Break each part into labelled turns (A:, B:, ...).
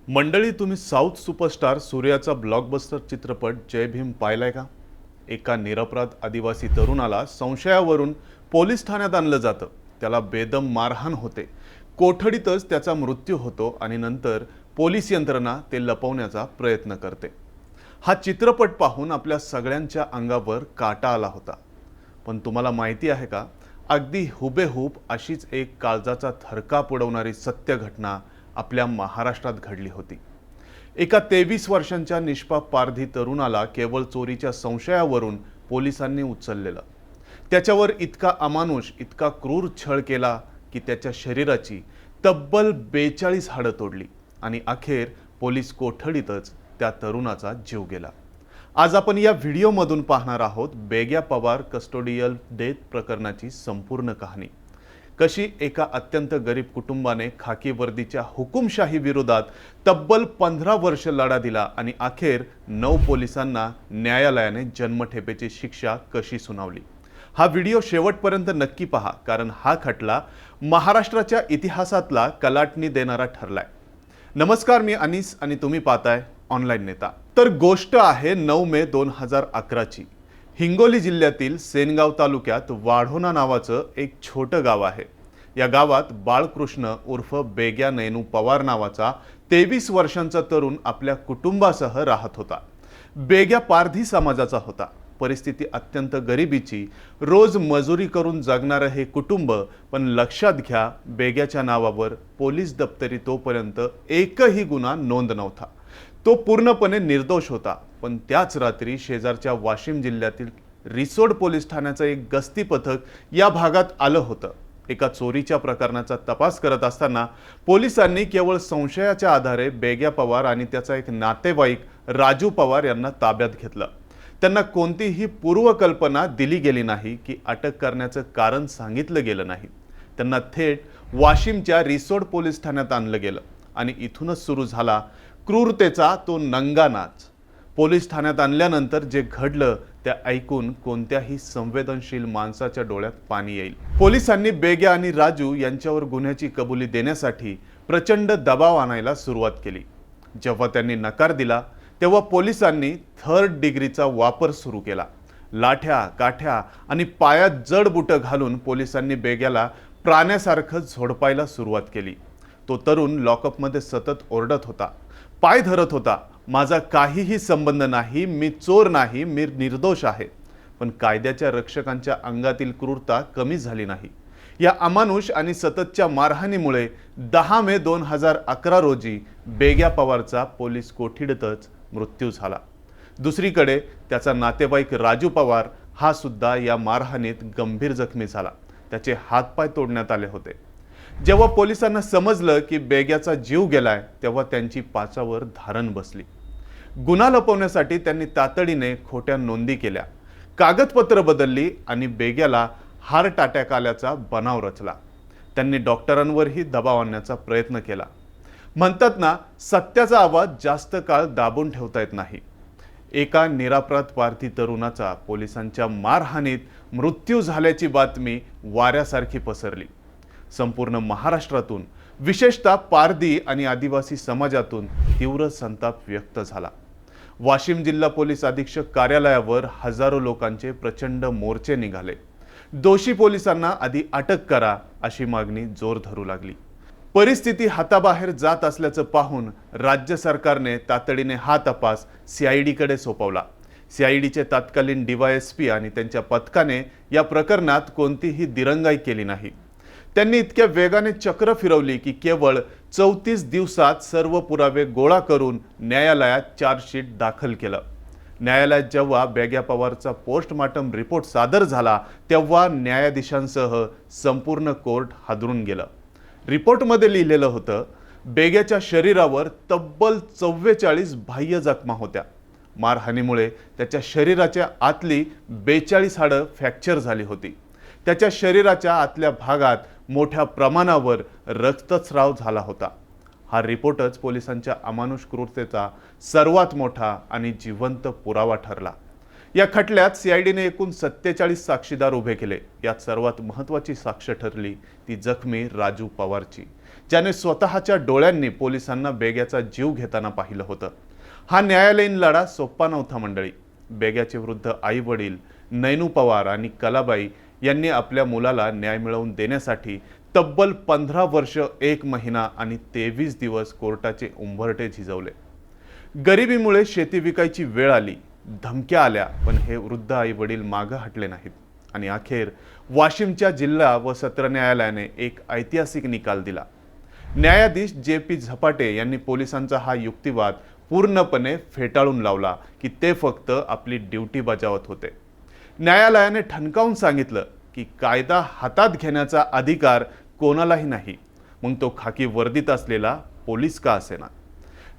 A: मंडळी, तुम्ही south superstar सूर्याचा ब्लॉकबस्टर चित्रपट जय भीम पाहिलाय का? एका निरपराध आदिवासी तरुणाला संशयावरून पोलीस ठाण्यात आणलं जातं. त्याला बेदम मारहाण होते. कोठडीतच त्याचा मृत्यू होतो आणि नंतर पोलीस यंत्रणा ते लपवण्याचा प्रयत्न करते. हा चित्रपट पाहून आपल्या सगळ्यांच्या अंगावर काटा आला होता. पण तुम्हाला माहिती आहे का, अगदी हुबेहूब अशीच एक काळजाचा थरकाप उडवणारी सत्य घटना आपल्या महाराष्ट्रात घडली होती. एका 23 वर्षांच्या निष्पाप पारधी तरुणाला केवळ चोरीच्या संशयावरून पोलिसांनी उचललेलं. त्याच्यावर इतका अमानुष, इतका क्रूर छळ केला की त्याच्या शरीराची तब्बल 42 हाडं तोडली आणि अखेर पोलीस कोठडीतच त्या तरुणाचा जीव गेला. आज आपण या व्हिडिओमधून पाहणार आहोत बेग्या पवार कस्टोडियल डेथ प्रकरणाची संपूर्ण कहाणी. कशी एका अत्यंत गरीब कुटुंबाने खाकी वर्दीच्या हुकुमशाही विरोधात तब्बल 15 वर्ष लढा दिला आणि अखेर 9 पोलिसांना न्यायालयाने जन्मठेपेची शिक्षा कशी सुनावली. हा व्हिडिओ शेवटपर्यंत नक्की पहा, कारण हा खटला महाराष्ट्राच्या इतिहासातला कलाटणी देणारा ठरलाय. नमस्कार, मी अनीस आणि तुम्ही पाहताय ऑनलाईन नेता. तर गोष्ट आहे 9 मे 2011ची. हिंगोली जिल्ह्यातील सेनगाव तालुक्यात वाढोणा नावाचं एक छोटं गाव आहे. या गावात बाळकृष्ण उर्फ बेग्या नैनू पवार नावाचा 23 वर्षांचा तरुण आपल्या कुटुंबासह राहत होता. बेग्या पारधी समाजाचा होता. परिस्थिती अत्यंत गरिबीची. रोज मजुरी करून जगणारं हे कुटुंब. पण लक्षात घ्या, बेग्याच्या नावावर पोलीस दप्तरी तोपर्यंत एकही गुन्हा नोंद नव्हता. तो पूर्णपणे निर्दोष होता. पण त्याच रात्री शेजारच्या वाशिम जिल्ह्यातील रिसोड पोलीस ठाण्याचं एक गस्ती पथक या भागात आलं होतं. एका चोरीच्या प्रकरणाचा तपास करत असताना पोलिसांनी केवळ संशयाच्या आधारे बेग्या पवार आणि त्याचा एक नातेवाईक राजू पवार यांना ताब्यात घेतलं. त्यांना कोणतीही पूर्वकल्पना दिली गेली नाही की अटक करण्याचं कारण सांगितलं गेलं नाही. त्यांना थेट वाशिमच्या रिसोड पोलीस ठाण्यात आणलं गेलं आणि इथूनच सुरू झाला क्रूरतेचा तो नंगा नाच. पोलीस ठाण्यात आणल्यानंतर जे घडलं ते ऐकून कोणत्याही संवेदनशील माणसाच्या डोळ्यात पाणी येईल. पोलिसांनी बेग्या आणि राजू यांच्यावर गुन्ह्याची कबुली देण्यासाठी प्रचंड दबाव आणायला सुरुवात केली. जेव्हा त्यांनी नकार दिला तेव्हा पोलिसांनी 3rd डिग्रीचा वापर सुरू केला. लाठ्या, काठ्या आणि पायात जड बुटं घालून पोलिसांनी बेग्याला प्राण्यासारखं झोडपायला सुरुवात केली. तो तरुण लॉकअपमध्ये सतत ओरडत होता, पाय धरत होता, माझा काहीही संबंध नाही, मी चोर नाही, मी निर्दोष आहे. पण कायद्याच्या रक्षकांच्या अंगातील क्रूरता कमी झाली नाही. या अमानुष आणि सततच्या मारहाणीमुळे 10 मे 2011 रोजी बेग्या पवारचा पोलीस कोठडीतच मृत्यू झाला. दुसरीकडे त्याचा नातेवाईक राजू पवार हा सुद्धा या मारहाणीत गंभीर जखमी झाला. त्याचे हातपाय तोडण्यात आले होते. जेव्हा पोलिसांना समजलं की बेग्याचा जीव गेलाय तेव्हा त्यांची पाचावर धारण बसली. गुन्हा लपवण्यासाठी त्यांनी तातडीने खोट्या नोंदी केल्या, कागदपत्र बदलली आणि बेग्याला हार्ट अटॅक आल्याचा बनाव रचला. त्यांनी डॉक्टरांवरही दबाव आणण्याचा प्रयत्न केला. म्हणतात ना, सत्याचा आवाज जास्त काळ दाबून ठेवता येत नाही. एका निरपराध पारधी तरुणाचा पोलिसांच्या मारहाणीत मृत्यू झाल्याची बातमी वाऱ्यासारखी पसरली. संपूर्ण महाराष्ट्रातून, विशेषतः पारधी आणि आदिवासी समाजातून तीव्र संताप व्यक्त झाला. वाशिम जिल्हा पोलीस अधीक्षक कार्यालयावर हजारो लोकांचे प्रचंड मोर्चे निघाले. दोषी पोलिसांना आधी अटक करा अशी मागणी जोर धरू लागली. परिस्थिती हाताबाहेर जात असल्याचं पाहून राज्य सरकारने तातडीने हा तपास CID कडे सोपवला. CIDचे तत्कालीन DYSP आणि त्यांच्या पथकाने या प्रकरणात कोणतीही दिरंगाई केली नाही. त्यांनी इतक्या वेगाने चक्र फिरवली की केवळ 34 दिवसात सर्व पुरावे गोळा करून न्यायालयात चार्जशीट दाखल केलं. न्यायालयात जेव्हा बेग्या पवारचा पोस्टमॉर्टम रिपोर्ट सादर झाला तेव्हा न्यायाधीशांसह संपूर्ण कोर्ट हादरून गेलं. रिपोर्टमध्ये लिहिलेलं होतं, बेग्याच्या शरीरावर तब्बल 44 बाह्य जखमा होत्या. मारहाणीमुळे त्याच्या शरीराच्या आतली 42 हाडं फ्रॅक्चर झाली होती. त्याच्या शरीराच्या आतल्या भागात मोठ्या प्रमाणावर रक्तस्राव झाला होता. हा रिपोर्टच पोलिसांच्या अमानुष क्रूरतेचा सर्वात मोठा आणि जिवंत पुरावा ठरला. या खटल्यात CIDने एकूण 47 साक्षीदार उभे केले. यात सर्वात महत्त्वाची साक्ष ठरली ती जखमी राजू पवारची. ज्याने स्वतःच्या डोळ्यांनी पोलिसांना बेग्याचा जीव घेताना पाहिलं होतं। हा न्यायालयीन लढा सोपा नव्हता मंडळी। बेग्याचे वृद्ध आई वडील नैनू पवार आणि कलाबाई यांनी आपल्या मुलाला न्याय मिळवून देण्यासाठी तब्बल 15 वर्ष 1 महिना आणि 23 दिवस कोर्टाचे उंबरठे झिजवले। गरिबीमुळे शेती विकायची वेळ आली, धमक्या आल्या, पण हे वृद्ध आई वडील मागे हटले नाहीत आणि अखेर वाशिमच्या जिल्हा व सत्र न्यायालयाने एक ऐतिहासिक निकाल दिला। न्यायाधीश जे.पी. झपाटे यांनी पोलिसांचा हा युक्तिवाद पूर्णपणे फेटाळून लावला की ते फक्त आपली ड्युटी बजावत होते। न्यायालयाने ठणकावून सांगितलं की कायदा हातात घेण्याचा अधिकार कोणालाही नाही, मग तो खाकी वर्दीत असलेला पोलीस का असेना।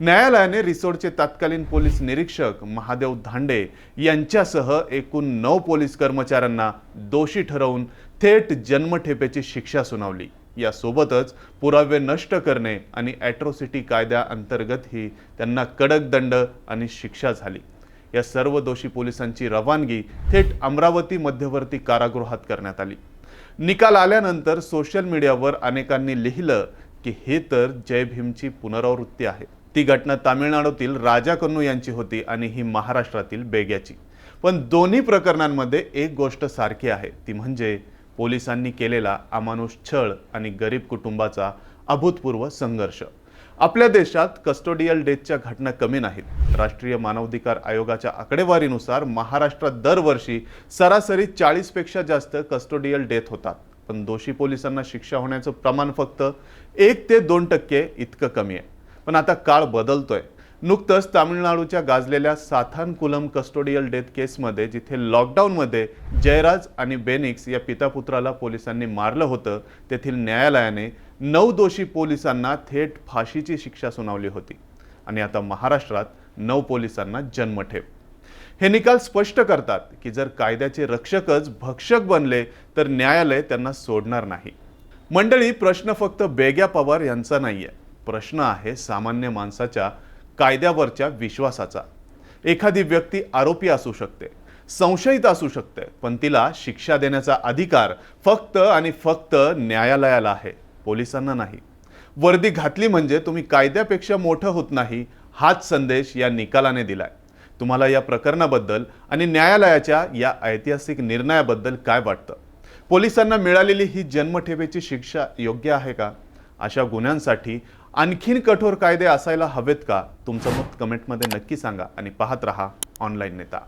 A: न्यायालयाने रिसोडचे तत्कालीन पोलीस निरीक्षक महादेव धांडे यांच्यासह एकूण 9 पोलीस कर्मचाऱ्यांना दोषी ठरवून थेट जन्मठेपेची शिक्षा सुनावली। यासोबतच पुरावे नष्ट करणे आणि ॲट्रॉसिटी कायद्याअंतर्गतही त्यांना कडक दंड आणि शिक्षा झाली। या सर्व दोषी पोलिसांची रवानगी थेट अमरावती मध्यवर्ती कारागृहात करण्यात आली। निकाल आल्यानंतर सोशल मीडियावर अनेकांनी लिहिलं की हे तर जय भीमची पुनरावृत्ती आहे। ती घटना तामिळनाडूतील राजा कन्नू यांची होती आणि ही महाराष्ट्रातील बेग्याची। पण दोन्ही प्रकरणांमध्ये एक गोष्ट सारखी आहे, ती म्हणजे पोलिसांनी केलेला अमानुष छळ आणि गरीब कुटुंबाचा अभूतपूर्व संघर्ष। आपल्या देशात कस्टोडियल डेथच्या घटना कमी नाहीत। राष्ट्रीय मानवाधिकार आयोगाच्या आकडेवारीनुसार महाराष्ट्रात दरवर्षी सरासरी 40 पेक्षा जास्त कस्टोडियल डेथ होतात, पण दोषी पोलिसांना शिक्षा होण्याचं प्रमाण फक्त 1 ते 2% इतकं कमी आहे। पण आता काळ बदलतोय। नुकतंच तामिळनाडूच्या गाजलेल्या साथानकुलम कस्टोडियल डेथ केसमध्ये जिथे लॉकडाऊनमध्ये जयराज आणि बेनिक्स या पितापुत्राला पोलिसांनी मारलं होतं, तेथील न्यायालयाने 9 दोषी पोलिसांना थेट फाशीची शिक्षा सुनावली होती आणि आता महाराष्ट्रात 9 पोलिसांना जन्मठेप। हे निकाल स्पष्ट करतात की जर कायद्याचे रक्षकच भक्षक बनले तर न्यायालय त्यांना सोडणार नाही। मंडळी, प्रश्न फक्त बेग्या पवार यांचा नाहीये, प्रश्न आहे सामान्य माणसाच्या कायद्यावरच्या विश्वासाचा। एखादी व्यक्ती आरोपी असू शकते, संशयित असू शकते, पण तिला शिक्षा देण्याचा अधिकार फक्त आणि फक्त न्यायालयाला आहे, पोलिसांना नाही। वर्दी घातली म्हणजे तुम्ही कायद्यापेक्षा मोठं होत नाही, हाच संदेश या निकालाने दिलाय। तुम्हाला या प्रकरणाबद्दल आणि न्यायालयाच्या या ऐतिहासिक निर्णयाबद्दल काय वाटतं? पोलिसांना मिळालेली ही जन्मठेपेची शिक्षा योग्य आहे का? अशा गुन्ह्यांसाठी आणखीन कठोर कायदे असायला हवेत का? तुमचं मत कमेंटमध्ये नक्की सांगा आणि पाहत रहा ऑनलाईन नेता।